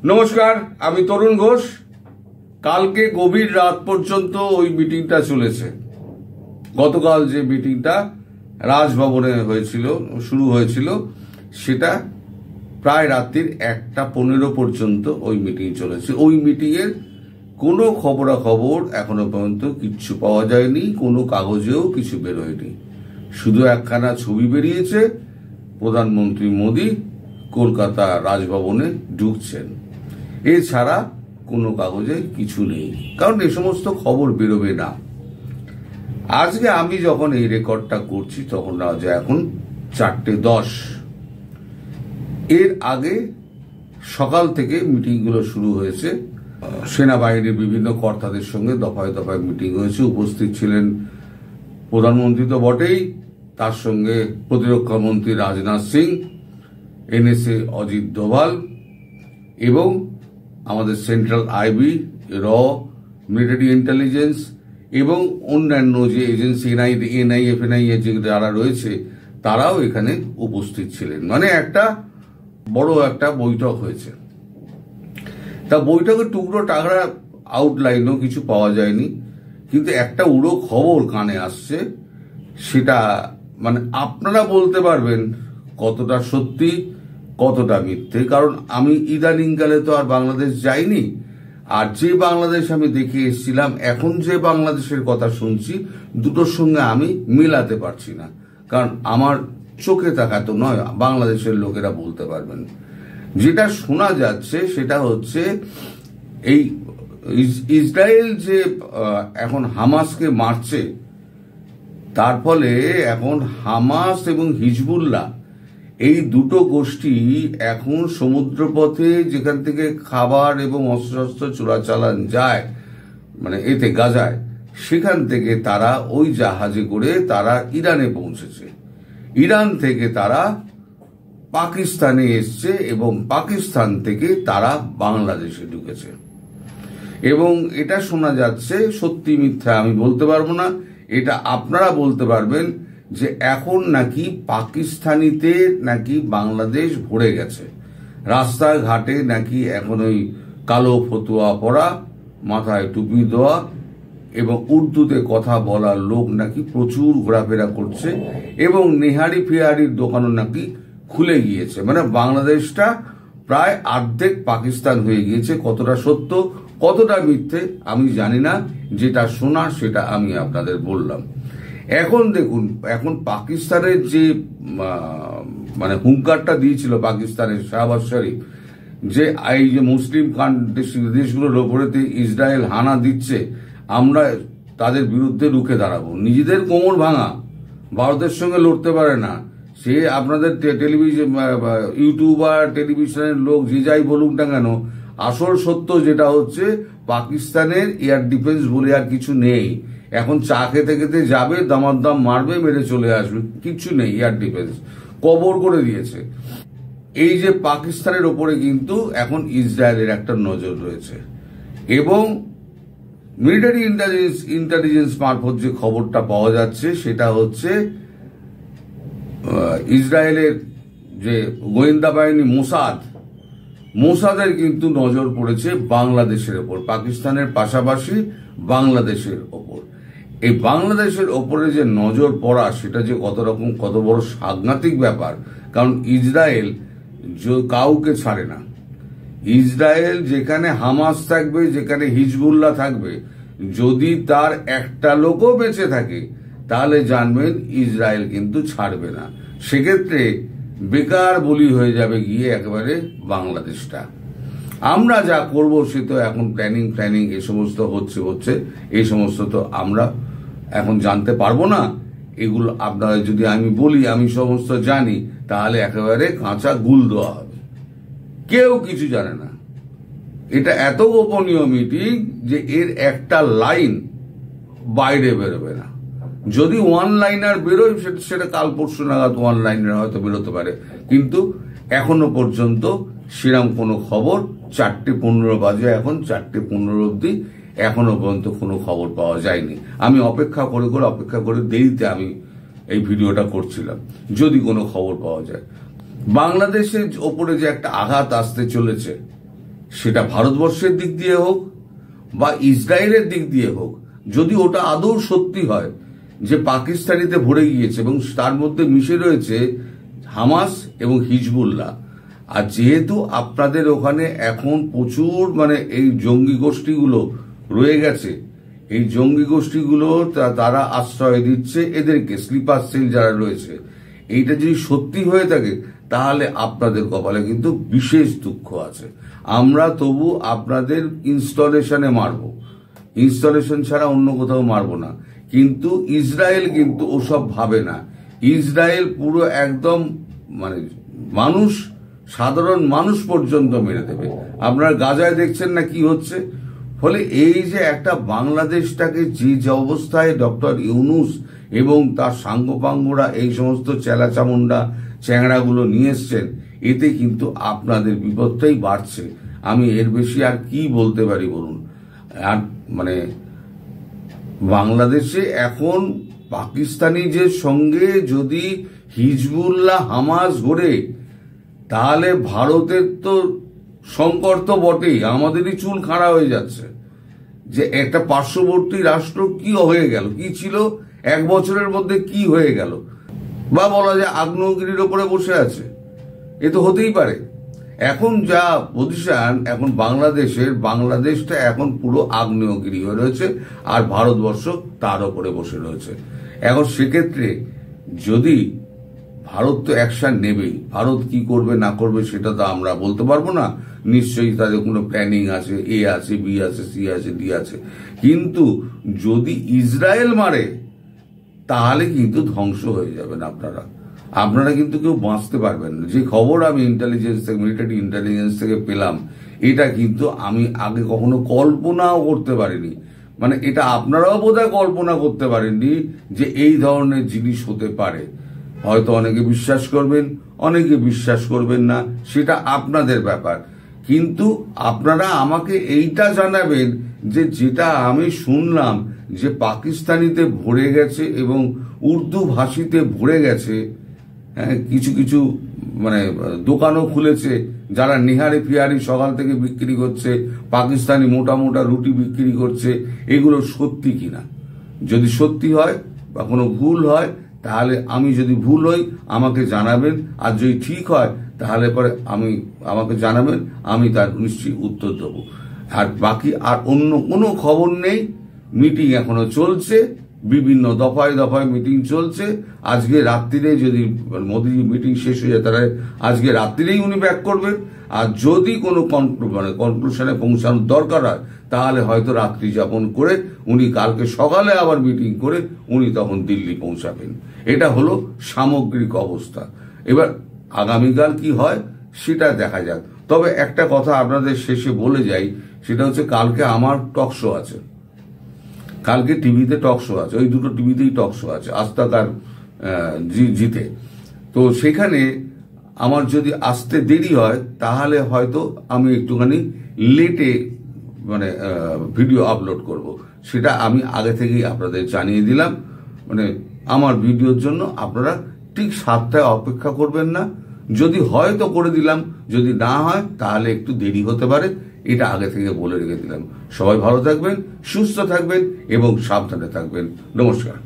নমস্কার, আমি তরুণ ঘোষ। কালকে গভীর রাত পর্যন্ত ওই মিটিংটা চলেছে। গতকাল যে মিটিংটা রাজভবনে শুরু হয়েছিল সেটা প্রায় রাত্রির 1:15 পর্যন্ত ওই মিটিং চলেছে। ওই মিটিং এর কোনো খবরাখবর এখনো পর্যন্ত কিচ্ছু পাওয়া যায়নি, কোনো কাগজেও কিছু বেরোয়নি। শুধু একখানা ছবি বেরিয়েছে, প্রধানমন্ত্রী মোদী কলকাতা রাজভবনে ঢুকছেন। এছাড়া কোনো কাগজে কিছু নেই, কারণ এই সমস্ত খবর বেরোবে না। আজকে আমি যখন এই রেকর্ডটা করছি তখন এখন 4:10। এর আগে সকাল থেকে মিটিংগুলো শুরু হয়েছে। সেনাবাহিনীর বিভিন্ন কর্তাদের সঙ্গে দফায় দফায় মিটিং হয়েছে। উপস্থিত ছিলেন প্রধানমন্ত্রী তো বটেই, তার সঙ্গে প্রতিরক্ষা মন্ত্রী রাজনাথ সিং, এনএসএ অজিত ডোভাল এবং আমাদের সেন্ট্রাল আইবি, মিলিটারি ইন্টেলিজেন্স এবং অন্যান্য যে এজেন্সি এনআইএফ যারা রয়েছে তারাও এখানে উপস্থিত ছিলেন। মানে একটা বড় একটা বৈঠক হয়েছে। তা বৈঠকের টুকরো টাকরা আউটলাইনও কিছু পাওয়া যায়নি, কিন্তু একটা উড়ো খবর কানে আসছে। সেটা মানে আপনারা বলতে পারবেন কতটা সত্যি কতটা মিথ্যে, কারণ আমি ইদানিংকালে তো আর বাংলাদেশ যাইনি। আর যে বাংলাদেশ আমি দেখে এসেছিলাম, এখন যে বাংলাদেশের কথা শুনছি, দুটোর সঙ্গে আমি মেলাতে পারছি না। কারণ আমার চোখে তাকা তো নয়, বাংলাদেশের লোকেরা বলতে পারবেন। যেটা শোনা যাচ্ছে সেটা হচ্ছে এই ইসরায়েল যে এখন হামাসকে মারছে, তার ফলে এখন হামাস এবং হিজবুল্লাহ এই দুটো গোষ্ঠী এখন সমুদ্রপথে যেখান থেকে খাবার এবং অস্ত্রশস্ত্র চোরাচালান যায়, মানে এতে গাজায়, সেখান থেকে তারা ওই জাহাজে করে তারা ইরানে পৌঁছেছে। ইরান থেকে তারা পাকিস্তানে এসছে এবং পাকিস্তান থেকে তারা বাংলাদেশে ঢুকেছে। এবং এটা শোনা যাচ্ছে, সত্যি মিথ্যা আমি বলতে পারবো না, এটা আপনারা বলতে পারবেন, যে এখন নাকি পাকিস্তানিতে নাকি বাংলাদেশ ভরে গেছে। রাস্তায় ঘাটে নাকি এখন ওই কালো ফতুয়া পরা, মাথায় টুপি দেওয়া এবং উর্দুতে কথা বলার লোক নাকি প্রচুর ঘোরাফেরা করছে এবং নেহারি ফেহারির দোকানও নাকি খুলে গিয়েছে। মানে বাংলাদেশটা প্রায় অর্ধেক পাকিস্তান হয়ে গিয়েছে। কতটা সত্য কতটা মিথ্যে আমি জানি না, যেটা শোনা সেটা আমি আপনাদের বললাম। এখন দেখুন, এখন পাকিস্তানের যে মানে হুঙ্কারটা দিয়েছিল পাকিস্তানের শাহবাজ শরীফ, যে এই যে মুসলিম দেশগুলোর ওপরেতে ইসরায়েল হানা দিচ্ছে, আমরা তাদের বিরুদ্ধে রুখে দাঁড়াবো। নিজেদের কোমর ভাঙা, ভারতের সঙ্গে লড়তে পারে না সে, আপনাদের টেলিভিশন ইউটিউব আর টেলিভিশনের লোক যে যাই বলুক না কেন, আসল সত্য যেটা হচ্ছে পাকিস্তানের এয়ার ডিফেন্স বলে আর কিছু নেই। এখন চা খেতে খেতে যাবে, দামাদাম মারবে, মেরে চলে আসবে, কিচ্ছু নেই। এয়ার ডিফেন্স কবর করে দিয়েছে। এই যে পাকিস্তানের ওপরে কিন্তু এখন ইসরায়েলের একটা নজর রয়েছে। এবং মিলিটারি ইন্টেলিজেন্স মারফত যে খবরটা পাওয়া যাচ্ছে সেটা হচ্ছে ইসরায়েলের যে গোয়েন্দা বাহিনী মোসাদের কিন্তু নজর পড়েছে বাংলাদেশের ওপর, পাকিস্তানের পাশাপাশি বাংলাদেশের ওপর। এই বাংলাদেশের ওপরে যে নজর পড়া, সেটা যে কত বড় সাংঘাতিক ব্যাপার। কারণ ইসরায়েল কাউকে ছাড়ে না। ইসরায়েল যেখানে হামাস থাকবে, যেখানে হিজবুল্লাহ থাকবে, যদি তার একটা লোকও বেঁচে থাকে তাহলে জানবেন ইসরায়েল কিন্তু ছাড়বে না। সেক্ষেত্রে বেকার বলি হয়ে যাবে গিয়ে একেবারে বাংলাদেশটা। আমরা যা করব সে তো এখন প্ল্যানিং এ সমস্ত হচ্ছে, এই সমস্ত তো আমরা এখন জানতে পারবো না। এগুলো আপনারা যদি আমি বলি আমি সমস্ত জানি, তাহলে একেবারে কাঁচা গুল দেওয়া হবে, কেউ কিছু জানে না। এটা এত গোপনীয় মিটিং যে এর একটা লাইন বাইরে বেরোবে না। যদি ওয়ান লাইনার বেরোয় সেটা কাল পরশু নাগাদ ওয়ান লাইনার হয়তো বেরোতে পারে, কিন্তু এখনো পর্যন্ত সেরকম কোনো খবর 4:15 বাজে, এখন 4:15 অবধি এখনো পর্যন্ত কোনো খবর পাওয়া যায়নি। আমি অপেক্ষা করে দেরিতে আমি এই ভিডিওটা করছিলাম, যদি কোনো খবর পাওয়া যায়। বাংলাদেশের ওপরে যে একটা আঘাত আসতে চলেছে, সেটা ভারতবর্ষের দিক দিয়ে হোক বা ইসরায়েলের দিক দিয়ে হোক, যদি ওটা আদৌ সত্যি হয় যে পাকিস্তানিতে ভরে গিয়েছে এবং তার মধ্যে মিশে রয়েছে হামাস এবং হিজবুল্লাহ, আর যেহেতু আপনাদের ওখানে এখন প্রচুর এই জঙ্গি গোষ্ঠীগুলো রয়ে গেছে, এই জঙ্গি গোষ্ঠীগুলো তারা আশ্রয় দিচ্ছে এদেরকে, স্লিপার সেল যারা রয়েছে, এইটা যদি সত্যি হয়ে থাকে তাহলে আপনাদের কপালে কিন্তু বিশেষ দুঃখ আছে। আমরা তবু আপনাদের ইনস্টলেশনে মারব, ইনস্টলেশন ছাড়া অন্য কোথাও মারব না। কিন্তু ইসরায়েল কিন্তু ওসব ভাবে না। ইসরায়েল পুরো একদম মানুষ, সাধারণ মানুষ পর্যন্ত মেরে দেবে। আপনার গাজায় দেখছেন না কি হচ্ছে। ফলে এই যে একটা বাংলাদেশটাকে যে অবস্থায় ডক্টর ইউনূস এবং তার সাঙ্গপাঙ্গরা এই সমস্ত চেলাচামুন্ডা চ্যাংড়াগুলো নিয়ে এসছেন, এতে কিন্তু আপনাদের বিপদটাই বাড়ছে। আমি এর বেশি আর কি বলতে পারি বলুন। আর বাংলাদেশে এখন পাকিস্তানি যে সঙ্গে যদি হিজবুল্লাহ হামাস গড়ে, তাহলে ভারতের তো সংকট তো বটেই, আমাদেরই চুল খাড়া হয়ে যাচ্ছে যে একটা পার্শ্ববর্তী রাষ্ট্র কি হয়ে গেল, কি ছিল 1 বছরের মধ্যে কি হয়ে গেল। বা বলা যায় আগ্নেয়গিরির ওপরে বসে আছে, এ তো হতেই পারে। এখন যা পজিশন এখন বাংলাদেশটা এখন পুরো আগ্নেয়গিরি হয়ে রয়েছে, আর ভারতবর্ষ তার ওপরে বসে রয়েছে। এখন সেক্ষেত্রে যদি ভারত তো অ্যাকশন নেবেই, ভারত কি করবে না করবে সেটা তো আমরা বলতে পারবো না। নিশ্চয়ই তাদের কোনো প্ল্যানিং আছে, এ আছে, বি আছে, সি আছে, ডি আছে। কিন্তু যদি ইসরায়েল মারে তাহলে কিন্তু ধ্বংস হয়ে যাবেন আপনারা কিন্তু কেউ বাঁচতে পারবেন না। যে খবর আমি ইন্টেলিজেন্স থেকে, মিলিটারি ইন্টেলিজেন্স থেকে পেলাম, এটা কিন্তু আমি আগে কখনো কল্পনাও করতে পারিনি। এটা আপনারাও বোধহয় কল্পনা করতে পারেননি যে এই ধরনের জিনিস হতে পারে। হয়তো অনেকে বিশ্বাস করবেন, অনেকে বিশ্বাস করবেন না, সেটা আপনাদের ব্যাপার। কিন্তু আপনারা আমাকে এইটা জানাবেন যে যেটা আমি শুনলাম যে পাকিস্তানিতে ভরে গেছে এবং উর্দু ভাষীতে ভরে গেছে, কিছু কিছু দোকানও খুলেছে যারা নিহারি ফিহারি সকাল থেকে বিক্রি করছে, পাকিস্তানি মোটা মোটা রুটি বিক্রি করছে, এগুলো সত্যি কিনা। যদি সত্যি হয় বা কোনো ভুল হয় তাহলে আমি যদি ভুল হই আমাকে জানাবেন, আর যদি ঠিক হয় তাহলে পরে আমাকে জানাবেন, আমি তার নিশ্চয়ই উত্তর দেবো। আর বাকি আর অন্য কোনো খবর নেই। মিটিং এখনো চলছে, বিভিন্ন দফায় দফায় মিটিং চলছে। আজকে রাত্রিরে যদি মোদীজি মিটিং শেষ হয়ে যায় তাহলে আজকে রাত্রিরেই উনি ব্যাক করবেন। আর যদি কোনো কনক্লুশনে পৌঁছানোর দরকার হয় তাহলে হয়তো রাত্রি যাপন করে উনি কালকে সকালে আবার মিটিং করে উনি তখন দিল্লি পৌঁছাবেন। এটা হলো সামগ্রিক অবস্থা। এবার আগামীকাল কি হয় সেটা দেখা যাক। তবে একটা কথা আপনাদের শেষে বলে যাই, সেটা হচ্ছে কালকে আমার টক শো আছে, কালকে টিভিতে টক শো আছে, ওই দুটো টিভিতেই টক শো আছে, আজ তাক আর জিতে। তো সেখানে আমার যদি আসতে দেরি হয় তাহলে হয়তো আমি একটুখানি লেটে ভিডিও আপলোড করব। সেটা আমি আগে থেকেই আপনাদের জানিয়ে দিলাম। আমার ভিডিওর জন্য আপনারা ঠিক 7টায় অপেক্ষা করবেন না। যদি হয় তো করে দিলাম, যদি না হয় তাহলে একটু দেরি হতে পারে, এটা আগে থেকে বলে রেখে দিলাম। সবাই ভালো থাকবেন, সুস্থ থাকবেন এবং সাবধানে থাকবেন। নমস্কার।